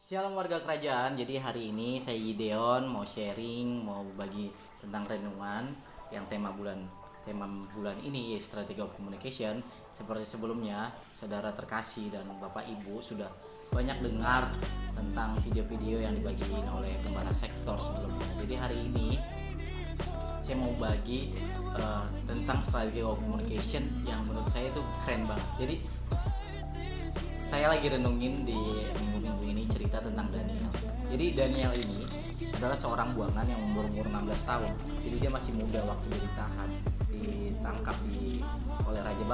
Shalom warga kerajaan. Jadi hari ini saya Gideon mau sharing, mau bagi tentang renungan yang tema bulan ini yaitu Strategy of Communication. Seperti sebelumnya, saudara terkasih dan Bapak Ibu sudah banyak dengar tentang video-video yang dibagiin oleh Gembala Sektor sebelumnya. Jadi hari ini saya mau bagi tentang Strategy of Communication yang menurut saya itu keren banget. Jadi saya lagi renungin di minggu-minggu ini cerita tentang Daniel. Jadi Daniel ini adalah seorang buangan yang umur 16 tahun. Jadi dia masih muda waktu dia ditangkap oleh Raja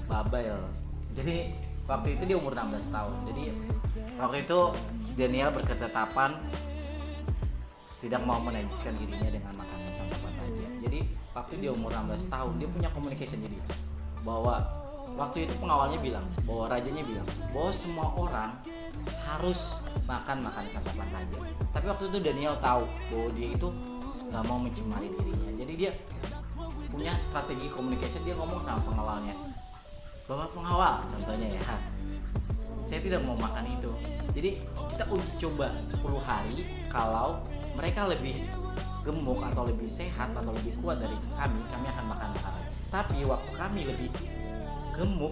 Babel. Jadi waktu itu dia umur 16 tahun. Jadi waktu itu Daniel berketetapan tidak mau menajiskan dirinya dengan makanan santapan raja. Jadi waktu dia umur 16 tahun dia punya communication jadi bahwa waktu itu pengawalnya bilang, bahwa rajanya bilang bahwa semua orang harus makan santapan raja. Tapi waktu itu Daniel tahu bahwa dia itu nggak mau mencemari dirinya. Jadi dia punya strategi communication. Dia ngomong sama pengawalnya, "Bapak pengawal, contohnya ya, saya tidak mau makan itu. Jadi kita uji coba 10 hari kalau mereka lebih gemuk atau lebih sehat atau lebih kuat dari kami akan makan makanan. Tapi waktu kami lebih gemuk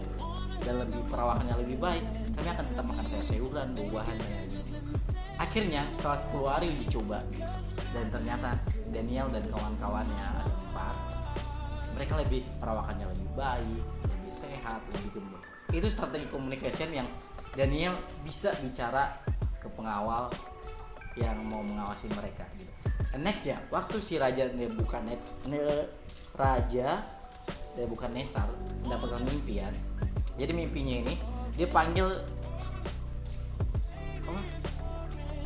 dan perawakannya lebih baik, kami akan tetap makan sayur-sayuran, buah-buahan dan lain-lain." Akhirnya setelah 10 hari uji coba, dan ternyata Daniel dan kawan-kawannya ada 4, mereka perawakannya lebih baik, lebih sehat, lebih gemuk. Itu strategi communication yang Daniel bisa bicara ke pengawal yang mau mengawasi mereka gitu. And next ya, waktu si Raja Nebukadnezar mendapatkan mimpian. Jadi mimpinya ini dia panggil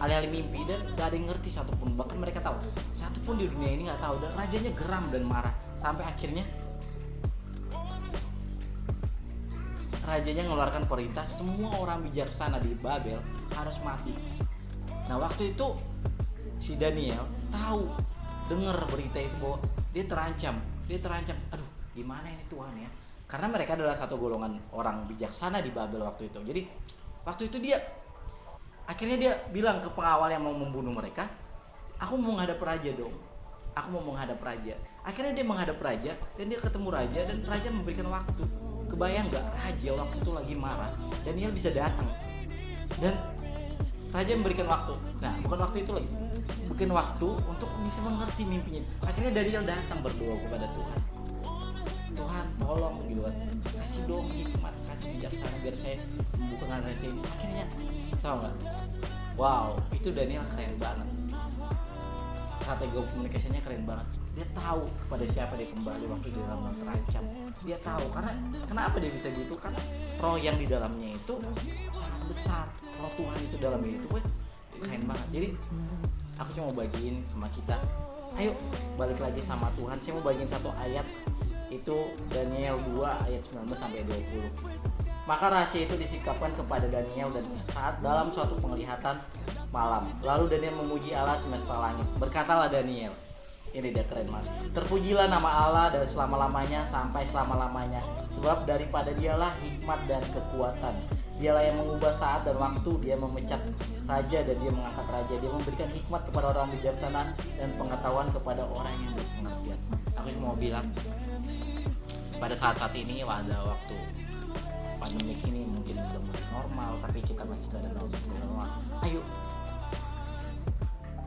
ahli-ahli mimpi dan gak ada yang ngerti satupun. Bahkan mereka tahu satupun di dunia ini nggak tahu. Dan rajanya geram dan marah sampai akhirnya rajanya mengeluarkan perintah semua orang bijaksana di Babel harus mati. Nah waktu itu si Daniel dengar berita itu bahwa dia terancam. Aduh, gimana ini Tuhan ya? Karena mereka adalah satu golongan orang bijaksana di Babel waktu itu. Jadi waktu itu akhirnya dia bilang ke pengawal yang mau membunuh mereka, "Aku mau menghadap raja dong. Aku mau menghadap raja." Akhirnya dia menghadap raja dan dia ketemu raja dan raja memberikan waktu. Kebayang nggak, raja waktu itu lagi marah, Daniel bisa datang dan raja memberikan waktu. Nah, bukan waktu itu lagi, bukan waktu untuk bisa mengerti mimpinya. Akhirnya Daniel datang berdoa kepada Tuhan. "Tuhan, tolong gitu kan, kasih dong hikmat, kasih bijaksana biar saya membukakan rahasia ini." Akhirnya, tahu nggak? Wow, itu Daniel keren banget. Strategi communication-nya keren banget. Dia tahu kepada siapa dia kembali waktu di dalam terancam. Dia tahu kenapa dia bisa gitu, karena roh yang di dalamnya itu sangat besar. Roh Tuhan itu dalamnya itu keren banget. Jadi aku cuma bagiin sama kita, ayo balik lagi sama Tuhan. Saya mau bagiin satu ayat, itu Daniel 2 ayat 19 sampai 20. "Maka rahasia itu disikapkan kepada Daniel dan saat dalam suatu penglihatan malam. Lalu Daniel memuji Allah semesta langit. Berkatalah Daniel," ini dia keren banget, "terpujilah nama Allah dan selama-lamanya sampai selama-lamanya. Sebab daripada dialah hikmat dan kekuatan. Dialah yang mengubah saat dan waktu. Dia memecat raja dan dia mengangkat raja. Dia memberikan hikmat kepada orang bijaksana dan pengetahuan kepada orang yang berpengertian." Aku mau bilang, pada saat ini pada waktu pandemik ini mungkin belum normal, tapi kita masih ada normal. Ayo,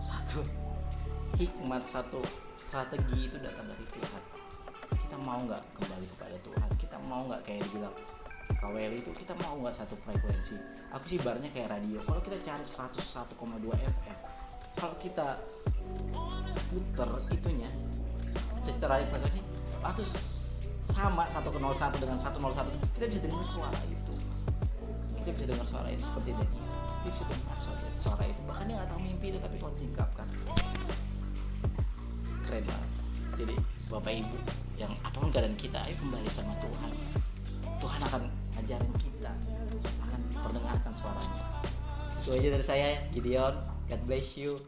satu hikmat, satu strategi itu datang dari Tuhan. Kita mau nggak kembali kepada Tuhan? Kita mau nggak kayak dibilang KWL itu, kita mau nggak satu frekuensi? Aku sih ibaratnya kayak radio. Kalau kita cari 101,2 FM, kalau kita puter itunya secara frekuensi atau sama 101 dengan 101, kita bisa dengar suara itu. Kita bisa dengar suara itu seperti Daniel. Kita bisa dengar suara itu. Bahkan dia nggak tahu mimpi itu, tapi kalau disingkapkan keren banget. Jadi Bapak Ibu yang apapun keadaan kita, ayo kembali sama Tuhan. Tuhan akan ngajarin kita, akan perdengarkan suaranya. Itu aja dari saya, Gideon. God bless you.